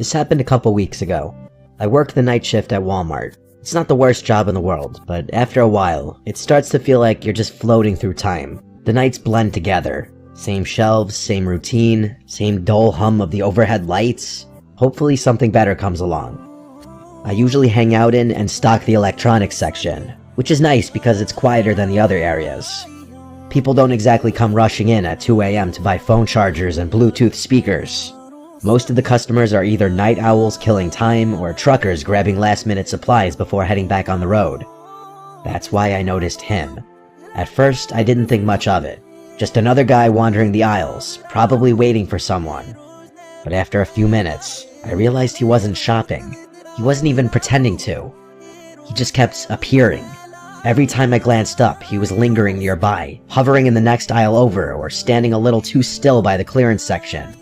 This happened a couple weeks ago. I work the night shift at Walmart. It's not the worst job in the world, but after a while, it starts to feel like you're just floating through time. The nights blend together. Same shelves, same routine, same dull hum of the overhead lights. Hopefully something better comes along. I usually hang out in and stock the electronics section, which is nice because it's quieter than the other areas. People don't exactly come rushing in at 2 a.m. to buy phone chargers and Bluetooth speakers. Most of the customers are either night owls killing time or truckers grabbing last-minute supplies before heading back on the road. That's why I noticed him. At first, I didn't think much of it. Just another guy wandering the aisles, probably waiting for someone. But after a few minutes, I realized he wasn't shopping. He wasn't even pretending to. He just kept appearing. Every time I glanced up, he was lingering nearby, hovering in the next aisle over, or standing a little too still by the clearance section.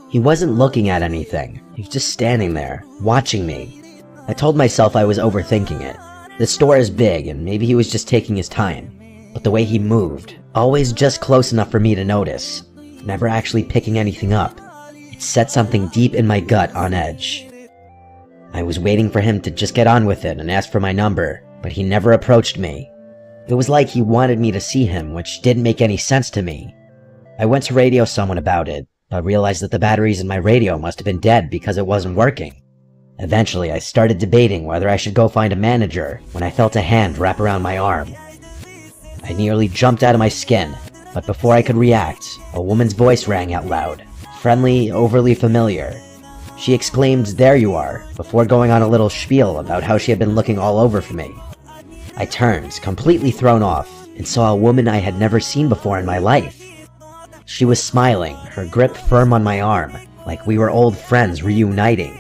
He wasn't looking at anything. He was just standing there, watching me. I told myself I was overthinking it. The store is big, and maybe he was just taking his time. But the way he moved, always just close enough for me to notice, never actually picking anything up, it set something deep in my gut on edge. I was waiting for him to just get on with it and ask for my number, but he never approached me. It was like he wanted me to see him, which didn't make any sense to me. I went to radio someone about it, but realized that the batteries in my radio must have been dead because it wasn't working. Eventually, I started debating whether I should go find a manager when I felt a hand wrap around my arm. I nearly jumped out of my skin, but before I could react, a woman's voice rang out loud, friendly, overly familiar. She exclaimed, "There you are," before going on a little spiel about how she had been looking all over for me. I turned, completely thrown off, and saw a woman I had never seen before in my life. She was smiling, her grip firm on my arm, like we were old friends reuniting.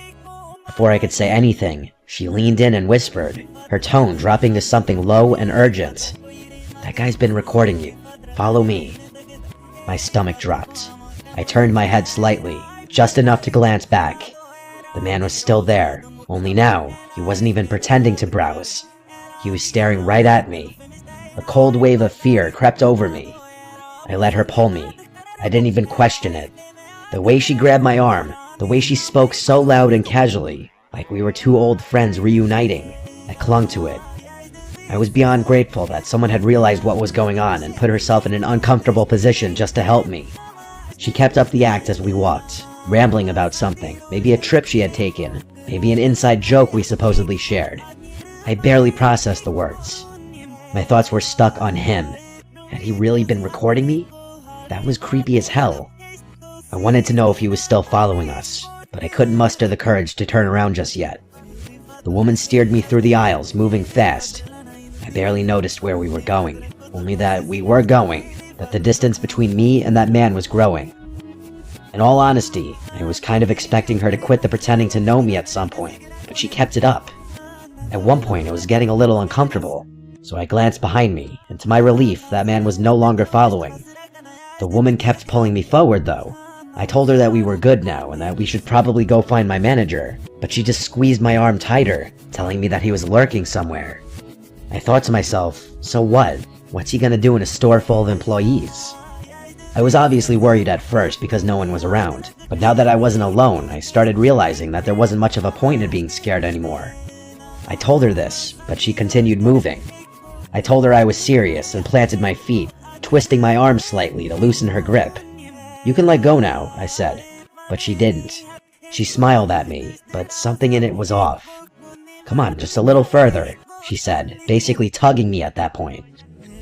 Before I could say anything, she leaned in and whispered, her tone dropping to something low and urgent. "That guy's been recording you. Follow me." My stomach dropped. I turned my head slightly, just enough to glance back. The man was still there, only now, he wasn't even pretending to browse. He was staring right at me. A cold wave of fear crept over me. I let her pull me. I didn't even question it. The way she grabbed my arm, the way she spoke so loud and casually, like we were two old friends reuniting, I clung to it. I was beyond grateful that someone had realized what was going on and put herself in an uncomfortable position just to help me. She kept up the act as we walked, rambling about something, maybe a trip she had taken, maybe an inside joke we supposedly shared. I barely processed the words. My thoughts were stuck on him. Had he really been recording me? That was creepy as hell. I wanted to know if he was still following us, but I couldn't muster the courage to turn around just yet. The woman steered me through the aisles, moving fast. I barely noticed where we were going, only that we were going, that the distance between me and that man was growing. In all honesty, I was kind of expecting her to quit the pretending to know me at some point, but she kept it up. At one point, it was getting a little uncomfortable, so I glanced behind me, and to my relief, that man was no longer following. The woman kept pulling me forward, though. I told her that we were good now, and that we should probably go find my manager, but she just squeezed my arm tighter, telling me that he was lurking somewhere. I thought to myself, so what? What's he gonna do in a store full of employees? I was obviously worried at first because no one was around, but now that I wasn't alone, I started realizing that there wasn't much of a point in being scared anymore. I told her this, but she continued moving. I told her I was serious and planted my feet, twisting my arm slightly to loosen her grip. "You can let go now," I said, but she didn't. She smiled at me, but something in it was off. "Come on, just a little further," she said, basically tugging me at that point.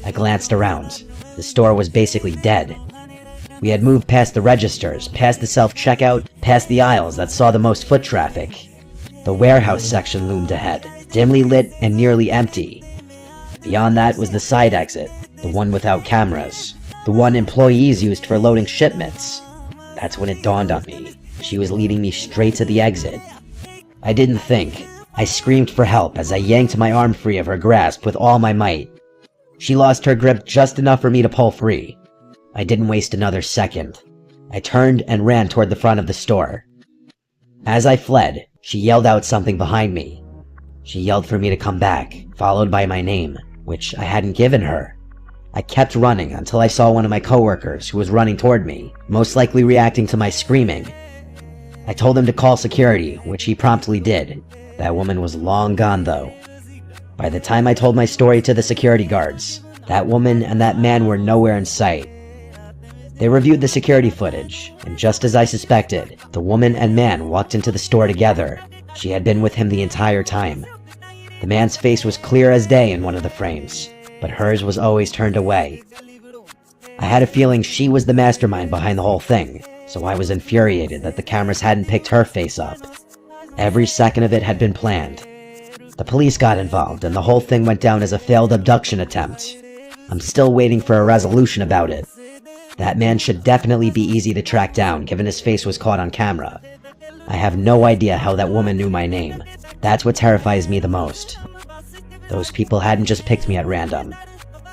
I glanced around. The store was basically dead. We had moved past the registers, past the self-checkout, past the aisles that saw the most foot traffic. The warehouse section loomed ahead, dimly lit and nearly empty. Beyond that was the side exit, the one without cameras, the one employees used for loading shipments. That's when it dawned on me. She was leading me straight to the exit. I didn't think. I screamed for help as I yanked my arm free of her grasp with all my might. She lost her grip just enough for me to pull free. I didn't waste another second. I turned and ran toward the front of the store. As I fled, she yelled out something behind me. She yelled for me to come back, followed by my name, which I hadn't given her. I kept running until I saw one of my coworkers who was running toward me, most likely reacting to my screaming. I told him to call security, which he promptly did. That woman was long gone though. By the time I told my story to the security guards, that woman and that man were nowhere in sight. They reviewed the security footage, and just as I suspected, the woman and man walked into the store together. She had been with him the entire time. The man's face was clear as day in one of the frames, but hers was always turned away. I had a feeling she was the mastermind behind the whole thing, so I was infuriated that the cameras hadn't picked her face up. Every second of it had been planned. The police got involved, and the whole thing went down as a failed abduction attempt. I'm still waiting for a resolution about it. That man should definitely be easy to track down, given his face was caught on camera. I have no idea how that woman knew my name. That's what terrifies me the most. Those people hadn't just picked me at random.